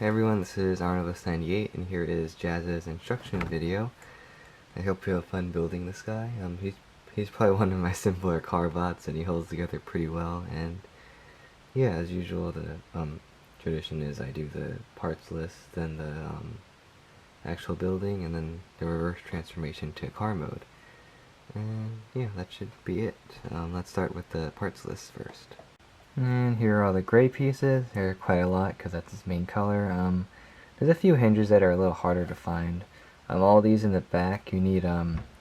Hey everyone, this is Arnoldus98 and here is Jazz's instruction video. I hope you have fun building this guy. He's probably one of my simpler car bots and he holds together pretty well, and yeah, as usual the tradition is I do the parts list, then the actual building, and then the reverse transformation to car mode. And yeah, that should be it. Let's start with the parts list first. And here are all the gray pieces. There are quite a lot because that's its main color. There's a few hinges that are a little harder to find. All these in the back, you need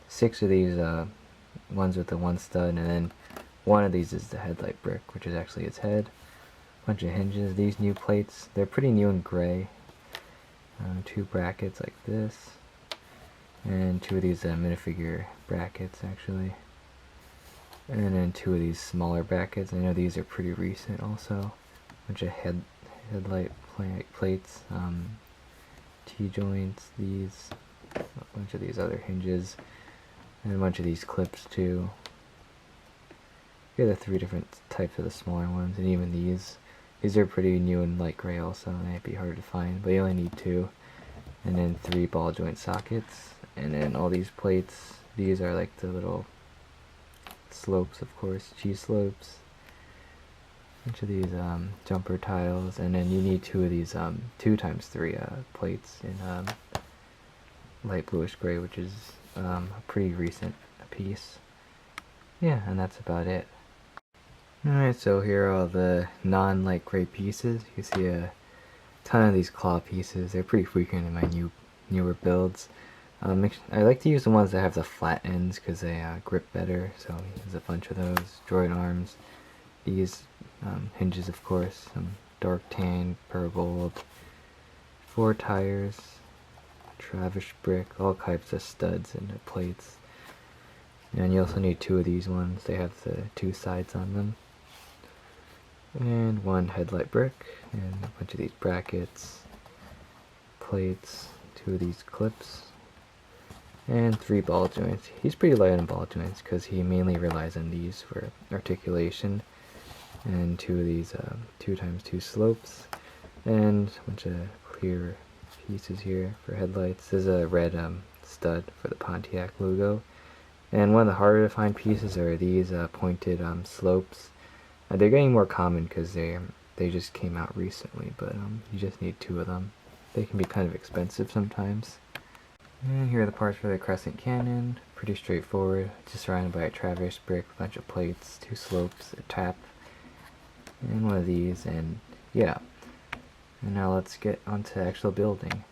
6 of these ones with the one stud, and then one of these is the headlight brick, which is actually its head. Bunch of hinges. These new plates, they're pretty new and gray. 2 brackets like this, and 2 of these minifigure brackets actually. And then 2 of these smaller brackets. I know these are pretty recent also. Bunch of headlight plates, T-joints, these, a bunch of these other hinges, and a bunch of these clips too. Here are the 3 different types of the smaller ones, and even these. These are pretty new and light gray also, and they might be hard to find, but you only need 2. And then 3 ball joint sockets, and then all these plates. These are like the little slopes, of course, G-slopes. Bunch of these jumper tiles, and then you need 2 of these 2x3 plates in light bluish gray, which is a pretty recent piece. Yeah, and that's about it. Alright, so here are all the non-light gray pieces. You see a ton of these claw pieces. They're pretty frequent in my newer builds. I like to use the ones that have the flat ends because they grip better, so there's a bunch of those. Droid arms, these hinges, of course, some dark tan, pearl gold, 4 tires, Travis brick, all types of studs and plates. And you also need 2 of these ones. They have the 2 sides on them. And 1 headlight brick, and a bunch of these brackets, plates, 2 of these clips, and 3 ball joints. He's pretty light on ball joints because he mainly relies on these for articulation, and 2 of these 2x2 slopes, and a bunch of clear pieces here for headlights. This is a red stud for the Pontiac logo, and one of the harder to find pieces are these pointed slopes. They're getting more common because they just came out recently, but you just need 2 of them. They can be kind of expensive sometimes. And here are the parts for the crescent cannon. Pretty straightforward. Just surrounded by a traverse brick, a bunch of plates, 2 slopes, a tap, and one of these, and yeah. And now let's get onto actual building.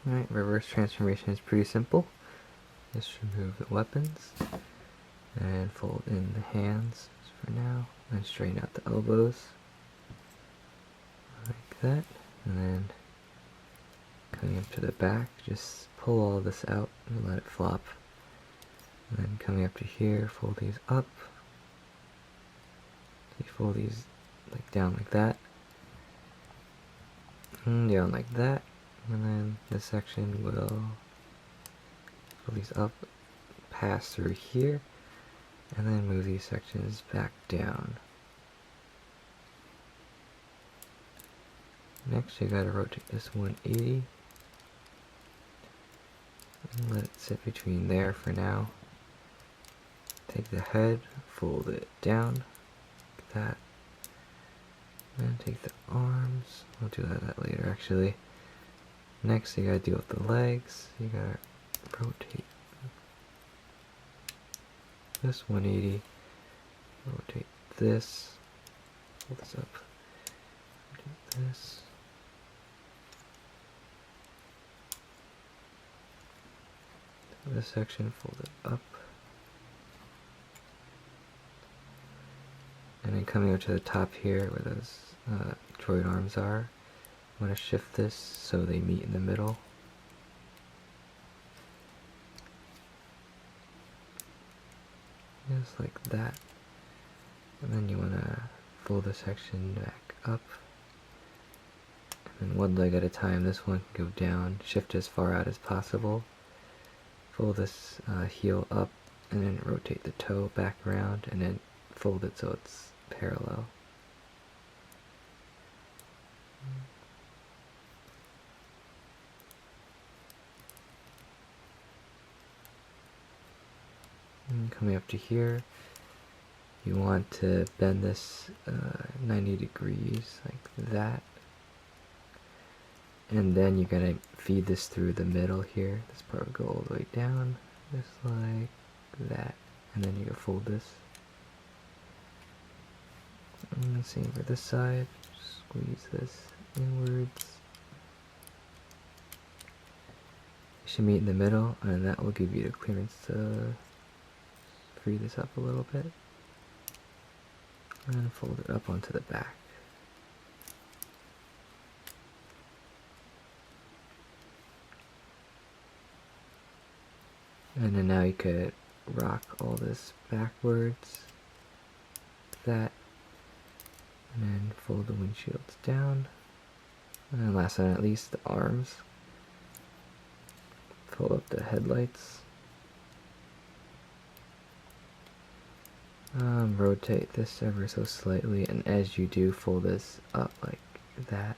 Alright, reverse transformation is pretty simple. Just remove the weapons and fold in the hands for now, and straighten out the elbows like that, and then coming up to the back, just pull all this out and let it flop, and then coming up to here, fold these up, you fold these like down like that, and down like that, and then this section will fold these up, pass through here, and then move these sections back down. Next you gotta rotate this 180 and let it sit between there for now. Take the head, fold it down like that, and take the arms. We'll do that later actually. Next you gotta deal with the legs. You gotta rotate this 180, rotate this, pull this up, rotate this, this section, fold it up, and then coming up to the top here where those droid arms are, I want to shift this so they meet in the middle. Just like that. And then you want to fold the section back up. And then one leg at a time, this one can go down, shift as far out as possible. Fold this heel up, and then rotate the toe back around, and then fold it so it's parallel. And coming up to here, you want to bend this 90 degrees like that, and then you're going to feed this through the middle here. This part will go all the way down, just like that, and then you can fold this. And same for this side, squeeze this inwards. It should meet in the middle, and that will give you the clearance to free this up a little bit, and fold it up onto the back. And then now you could rock all this backwards, that, and then fold the windshields down, and then last but not least, the arms. Fold up the headlights. Rotate this ever so slightly, and as you do, fold this up like that.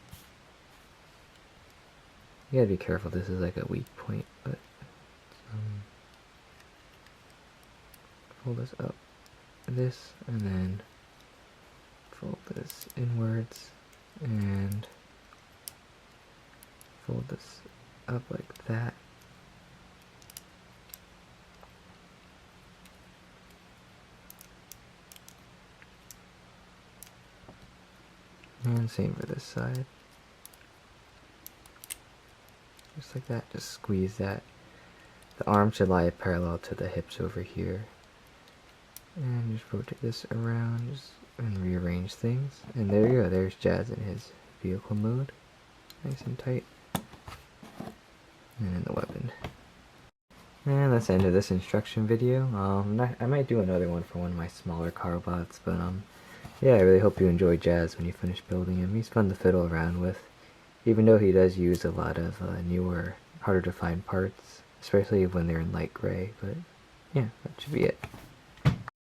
You gotta be careful, this is like a weak point, but fold this up, this, and then fold this inwards, and fold this up like that. And same for this side. Just like that, just squeeze that. The arm should lie parallel to the hips over here. And just rotate this around and rearrange things. And there you go, there's Jazz in his vehicle mode. Nice and tight. And the weapon. And that's the end of this instruction video. I might do another one for one of my smaller car bots, but yeah, I really hope you enjoy Jazz when you finish building him. He's fun to fiddle around with, even though he does use a lot of newer, harder to find parts, especially when they're in light gray, but yeah, that should be it.